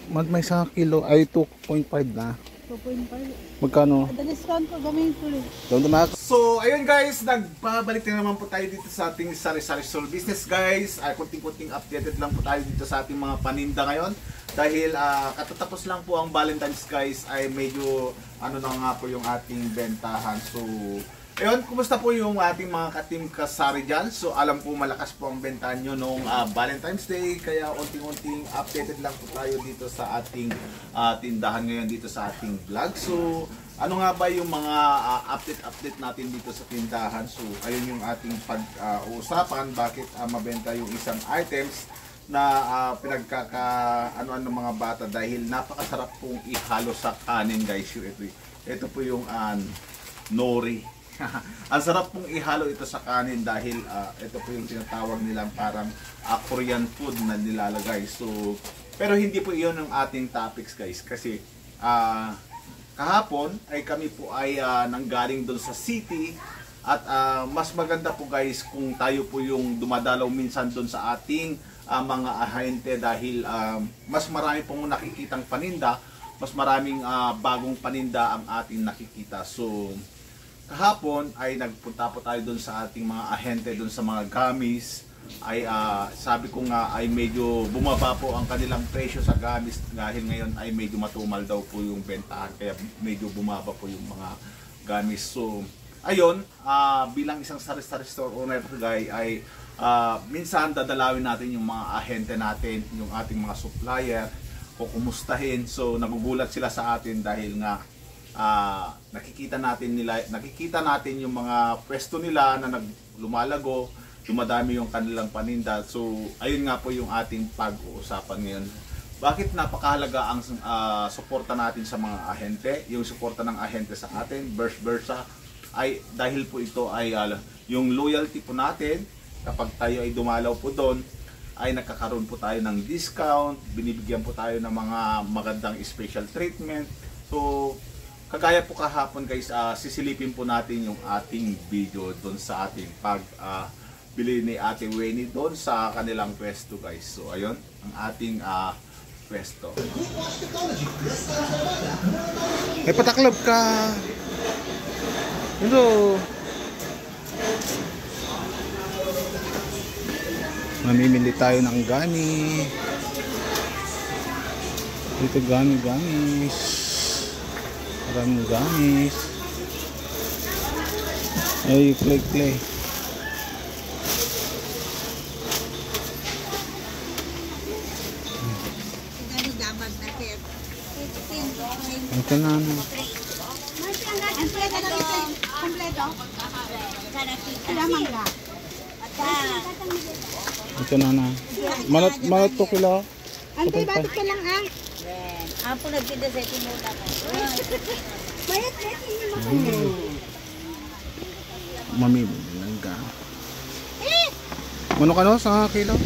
May isang kilo ay 2.5 na. 2.5. Magkano? Discount ko gamay ko rin. So, ayun guys, nagbabalik na naman po tayo dito sa ating sari-sari store business guys. Kunting-kunting updated lang po tayo dito sa ating mga paninda ngayon. Dahil katatapos lang po ang Valentine's guys, ay medyo ano na nga po yung ating bentahan. So, ayun, kumusta po yung ating mga ka-team kasari dyan? So, alam po malakas po ang bentahan nyo noong Valentine's Day. Kaya unting-unting updated lang po tayo dito sa ating tindahan ngayon dito sa ating vlog. So, ano nga ba yung mga update natin dito sa tindahan? So, ayun yung ating pag-uusapan. Bakit mabenta yung isang items na pinagkaka-ano-ano ng mga bata dahil napakasarap pong ihalo sa kanin guys. Ito po yung nori. Ang sarap pong ihalo ito sa kanin dahil ito po yung tinatawag nilang parang Korean food na nilalagay. So, pero hindi po iyon ang ating topics guys kasi kahapon ay kami po ay nanggaling doon sa city at mas maganda po guys kung tayo po yung dumadalaw minsan doon sa ating mga ahente dahil mas marami pong nakikitang paninda, mas maraming bagong paninda ang ating nakikita. So kahapon ay nagpunta po tayo doon sa ating mga ahente doon sa mga gamis ay sabi ko nga ay medyo bumaba po ang kanilang presyo sa gamis dahil ngayon ay medyo matumal daw po yung bentahan kaya medyo bumaba po yung mga gamis. So ayun, bilang isang sari-sari store owner guy ay minsan dadalawin natin yung mga ahente natin, yung ating mga supplier, kukumustahin. So nagugulat sila sa atin dahil nga nakikita natin yung mga pwesto nila na lumalago, dumadami yung kanilang paninda. So ayun nga po yung ating pag-uusapan ngayon. Bakit napakahalaga ang suporta natin sa mga ahente, yung suporta ng ahente sa atin, vice versa, ay dahil po ito ay yung loyalty po natin. Kapag tayo ay dumalaw po doon, ay nakakaroon po tayo ng discount, binibigyan po tayo ng mga magandang special treatment. So kagaya po kahapon guys, sisilipin po natin yung ating video doon sa ating bili ni Ate Winnie doon sa kanilang pwesto guys. So ayun ang ating pwesto. May pataklab ka. Hello. Mamimili tayo ng gani. Dito gamis. Maraming gamis. Ay, clay. Ito na ano. Ito na na. Manot to kilo. Antay, batik ka lang Apo nagpinda sa itinula ka. Bayat mo. Mamimili ng gani. Manok ano sa kilo?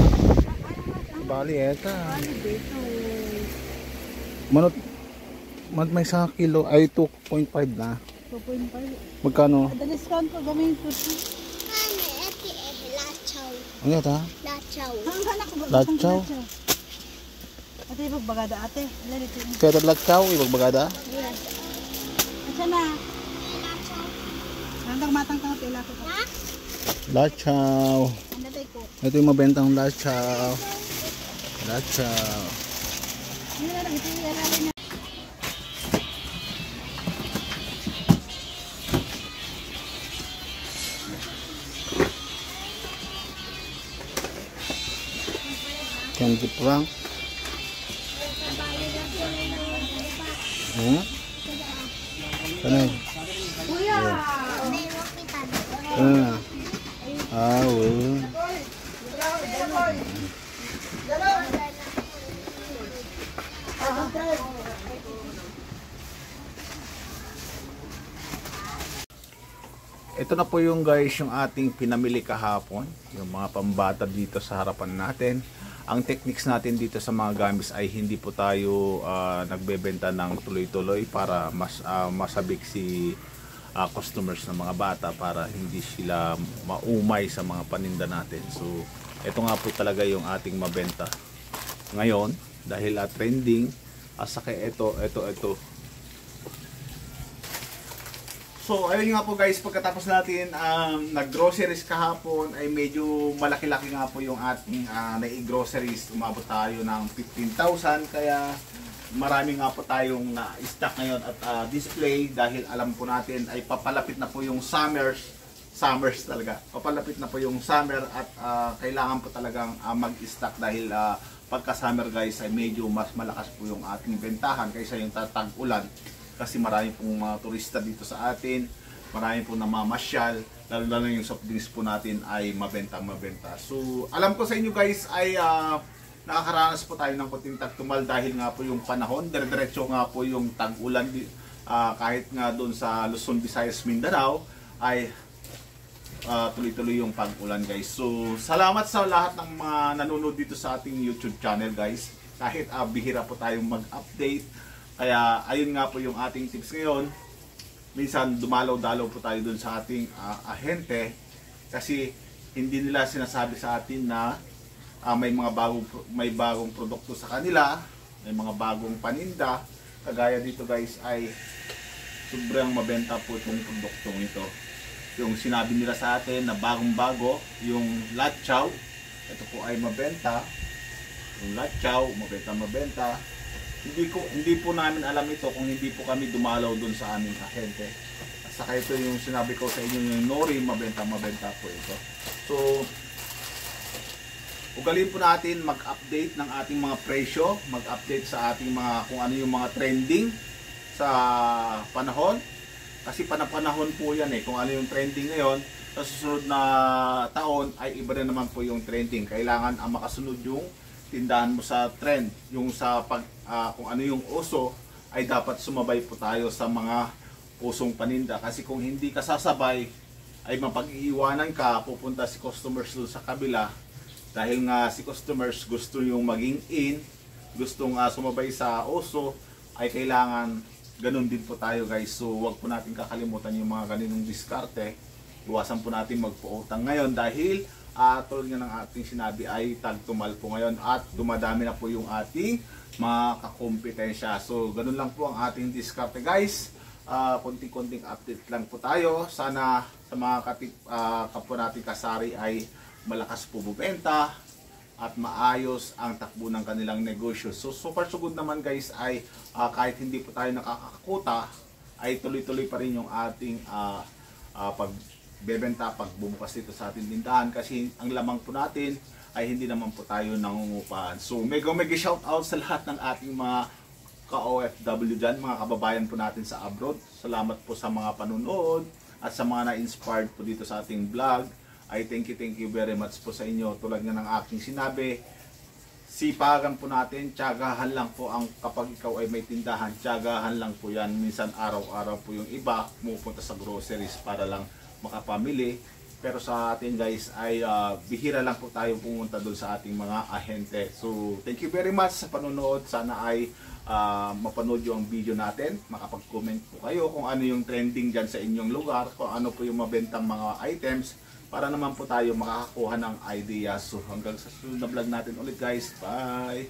Bali eta. Manot may isang kilo ay 2.5 na. 2.5. Magkano? Discount ko gamay ko rin. Ano yata? Lachaw. Ate, ibagbagada ate. Kaya latchaw, ibagbagada? Yes. Asa na? Hanggang matang-tang pila ko. Latchaw. Andatay ko. Ito yung mabentang latchaw. Hindi na lang, ito yung alalay na. Candy prank. Kanay. Kuya! Na. Ito na po yung guys yung ating pinamili kahapon, yung mga pambata dito sa harapan natin. Ang techniques natin dito sa mga gamis ay hindi po tayo nagbebenta ng tuloy-tuloy para mas masabik si customers ng mga bata para hindi sila maumay sa mga paninda natin. So ito nga po talaga yung ating mabenta ngayon dahil trending At saka ito. So, ayun nga po guys, pagkatapos natin nag-groceries kahapon, ay medyo malaki-laki nga po yung ating nai-groceries. Umabot tayo ng 15,000, kaya marami nga po tayong stock ngayon at display dahil alam po natin ay papalapit na po yung summers talaga. Papalapit na po yung summer at kailangan po talagang mag-stock dahil pagka summer guys ay medyo mas malakas po yung ating bentahan kaysa yung tag-ulan. Kasi marami pong mga turista dito sa atin, marami pong namamasyal, lalo yung soft drinks po natin ay mabenta. So, alam ko sa inyo guys ay nakakaranas po tayo ng konting tagtumal dahil nga po yung panahon, dire-diretso nga po yung tag-ulan kahit nga doon sa Luzon, Visayas, Mindanao ay tuloy-tuloy yung pag-ulan guys. So, salamat sa lahat ng mga nanonood dito sa ating YouTube channel guys. Kahit bihira po tayong mag-update. Kaya ayun nga po yung ating tips ngayon. Minsan dumalaw-dalaw po tayo dun sa ating ahente kasi hindi nila sinasabi sa atin na may bagong produkto sa kanila, may mga bagong paninda. Kagaya dito guys ay sobrang mabenta po itong produktong ito. Yung sinabi nila sa atin na bagong-bago, yung latchaw, ito po ay mabenta. Yung latchaw, mabenta. Hindi po namin alam ito kung hindi po kami dumalaw doon sa aming ahente. At saka ito yung sinabi ko sa inyo, yung nori, mabenta po ito. So, ugalin po natin mag-update ng ating mga presyo, mag-update sa ating mga kung ano yung mga trending sa panahon. Kasi panahon po yan kung ano yung trending ngayon, sa susunod na taon ay iba na naman po yung trending. Kailangan makasunod yung tindahan mo sa trend, yung sa kung ano yung uso ay dapat sumabay po tayo sa mga usong paninda kasi kung hindi ka sasabay ay mapag-iiwanan ka, pupunta si customers doon sa kabila dahil nga si customers gusto yung maging in, gustong sumabay sa uso ay kailangan ganun din po tayo guys. So wag po natin kakalimutan yung mga ganinong diskarte, iwasan po natin magpuutang ngayon dahil tulad nga ng ating sinabi ay tagtumal po ngayon at dumadami na po yung ating mga kakompetensya. So ganun lang po ang ating diskarte guys. Konting-konting update lang po tayo. Sana sa mga kapwa nating kasari ay malakas po bumenta at maayos ang takbo ng kanilang negosyo. So far so good naman guys ay kahit hindi po tayo nakakakuta ay tuloy-tuloy pa rin yung ating pagbebenta, pagbubukas dito sa ating tindahan kasi ang lamang po natin ay hindi naman po tayo nangungupahan. So mega shout out sa lahat ng ating mga ka-OFW dyan, mga kababayan po natin sa abroad. Salamat po sa mga panunood at sa mga na-inspired po dito sa ating vlog. Ay thank you very much po sa inyo. Tulad nga ng aking sinabi, sipagan po natin, tiyagahan lang po ang kapag ikaw ay may tindahan, tiyagahan lang po yan. Minsan araw-araw po yung iba pumupunta sa groceries para lang makapamili, pero sa atin guys ay bihira lang po tayo pumunta doon sa ating mga ahente. So thank you very much sa panonood. Sana ay mapanood yung video natin, makapag-comment po kayo kung ano yung trending dyan sa inyong lugar, kung ano po yung mabentang mga items para naman po tayo makakakuha ng idea. So hanggang sa susunod na vlog natin ulit guys, bye!